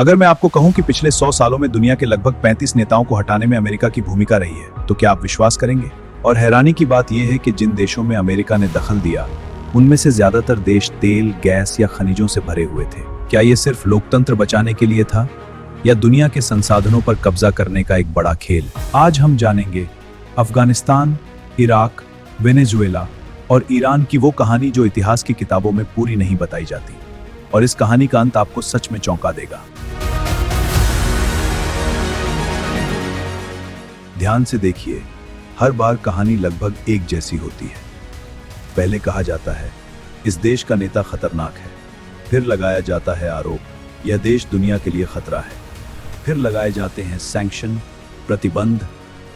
अगर मैं आपको कहूं कि पिछले 100 सालों में दुनिया के लगभग 35 नेताओं को हटाने में अमेरिका की भूमिका रही है, तो क्या आप विश्वास करेंगे? और हैरानी की बात यह है कि जिन देशों में अमेरिका ने दखल दिया, उनमें से ज्यादातर देश तेल, गैस या खनिजों से भरे हुए थे। क्या ये सिर्फ लोकतंत्र बचाने के लिए था, या दुनिया के संसाधनों पर कब्जा करने का एक बड़ा खेल? आज हम जानेंगे अफगानिस्तान, इराक, वेनेजुएला और ईरान की वो कहानी जो इतिहास की किताबों में पूरी नहीं बताई जाती, और इस कहानी का अंत आपको सच में चौंका देगा। ध्यान से देखिए, हर बार कहानी लगभग एक जैसी होती है। पहले कहा जाता है इस देश का नेता खतरनाक है, फिर लगाया जाता है आरोप यह देश दुनिया के लिए खतरा है, फिर लगाए जाते हैं सैंक्शन, प्रतिबंध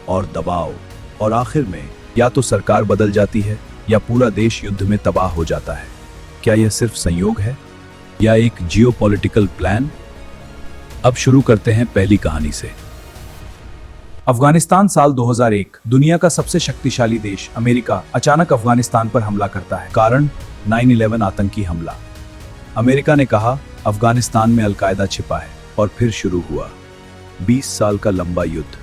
और दबाव, और आखिर में या तो सरकार बदल जाती है या पूरा देश युद्ध में तबाह हो जाता है। क्या यह सिर्फ संयोग है या एक जियोपॉलिटिकल प्लान? अब शुरू करते हैं पहली कहानी से। अफगानिस्तान साल 2001। दुनिया का सबसे शक्तिशाली देश अमेरिका अचानक अफगानिस्तान पर हमला करता है। कारण 9/11 आतंकी हमला। अमेरिका ने कहा अफगानिस्तान में अलकायदा छिपा है, और फिर शुरू हुआ 20 साल का लंबा युद्ध।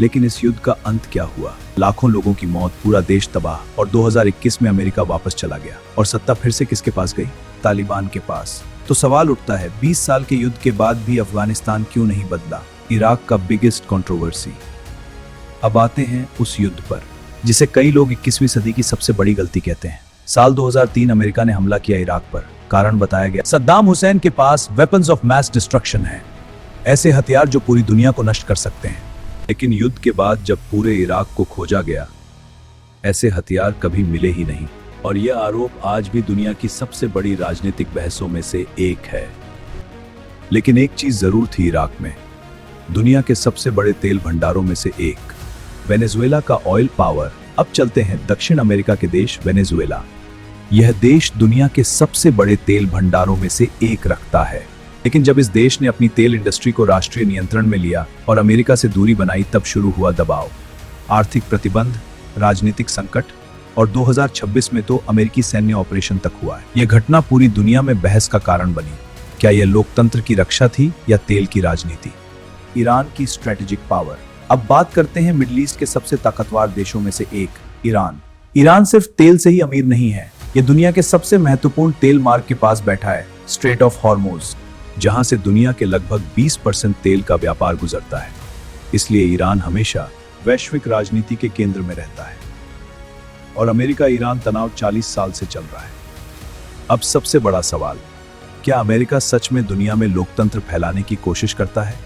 लेकिन इस युद्ध का अंत क्या हुआ? लाखों लोगों की मौत, पूरा देश तबाह, और 2021 में अमेरिका वापस चला गया। और सत्ता फिर से किसके पास गई? तालिबान के पास। तो सवाल उठता है, 20 साल के युद्ध के बाद भी अफगानिस्तान क्यों नहीं बदला? इराक का बिगेस्ट कंट्रोवर्सी। अब आते हैं उस युद्ध पर जिसे कई लोग 21वीं सदी की सबसे बड़ी गलती कहते हैं। साल 2003 अमेरिका ने हमला किया इराक पर। कारण बताया गया सद्दाम हुसैन के पास वेपन्स ऑफ मैस डिस्ट्रक्शन है, ऐसे हथियार जो पूरी दुनिया को नष्ट कर सकते हैं। लेकिन युद्ध के बाद जब पूरे इराक को खोजा गया, ऐसे हथियार कभी मिले ही नहीं। और यह आरोप आज भी दुनिया की सबसे बड़ी राजनीतिक बहसों में से एक है। लेकिन एक चीज जरूर थी इराक में, दुनिया के सबसे बड़े तेल भंडारों में से एक, वेनेजुएला का ऑयल पावर। अब चलते हैं दक्षिण अमेरिका के देश वेनेजुएला। यह देश दुनिया के सबसे बड़े तेल भंडारों में से एक रखता है। लेकिन जब इस देश ने अपनी तेल इंडस्ट्री को राष्ट्रीय नियंत्रण में लिया और अमेरिका से दूरी बनाई, तब शुरू हुआ दबाव, आर्थिक प्रतिबंध, राजनीतिक संकट, और 2026 में तो अमेरिकी सैन्य ऑपरेशन तक हुआ है। यह घटना पूरी दुनिया में बहस का कारण बनी। क्या यह लोकतंत्र की रक्षा थी या तेल की राजनीति? ईरान की स्ट्रेटेजिक पावर। अब बात करते हैं मिडिल ईस्ट के सबसे ताकतवर देशों में से एक, ईरान। ईरान सिर्फ तेल से ही अमीर नहीं है, यह दुनिया के सबसे महत्वपूर्ण तेल मार्ग के पास बैठा है, स्ट्रेट ऑफ हॉर्मुज, जहां से दुनिया के लगभग 20% तेल का व्यापार गुजरता है। इसलिए ईरान हमेशा वैश्विक राजनीति के केंद्र में रहता है। और अमेरिका ईरान तनाव 40 साल से चल रहा है। अब सबसे बड़ा सवाल, क्या अमेरिका सच में दुनिया में लोकतंत्र फैलाने की कोशिश करता है?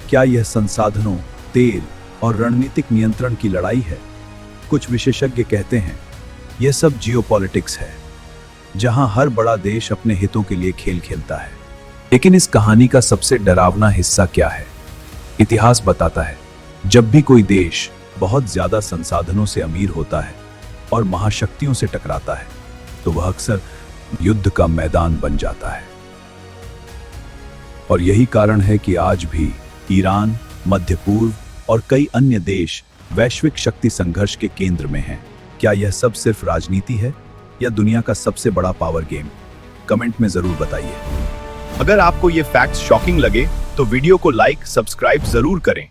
क्या यह संसाधनों, तेल और रणनीतिक नियंत्रण की लड़ाई है? कुछ विशेषज्ञ कहते हैं यह सब जियोपॉलिटिक्स है, जहां हर बड़ा देश अपने हितों के लिए खेल खेलता है। लेकिन इस कहानी का सबसे डरावना हिस्सा क्या है? इतिहास बताता है, जब भी कोई देश बहुत ज्यादा संसाधनों से अमीर होता है और महाशक्तियों से टकराता है, तो वह अक्सर युद्ध का मैदान बन जाता है। और यही कारण है कि आज भी ईरान, मध्य पूर्व और कई अन्य देश वैश्विक शक्ति संघर्ष के केंद्र में हैं। क्या यह सब सिर्फ राजनीति है या दुनिया का सबसे बड़ा पावर गेम? कमेंट में जरूर बताइए। अगर आपको ये फैक्ट्स शॉकिंग लगे तो वीडियो को लाइक, सब्सक्राइब जरूर करें।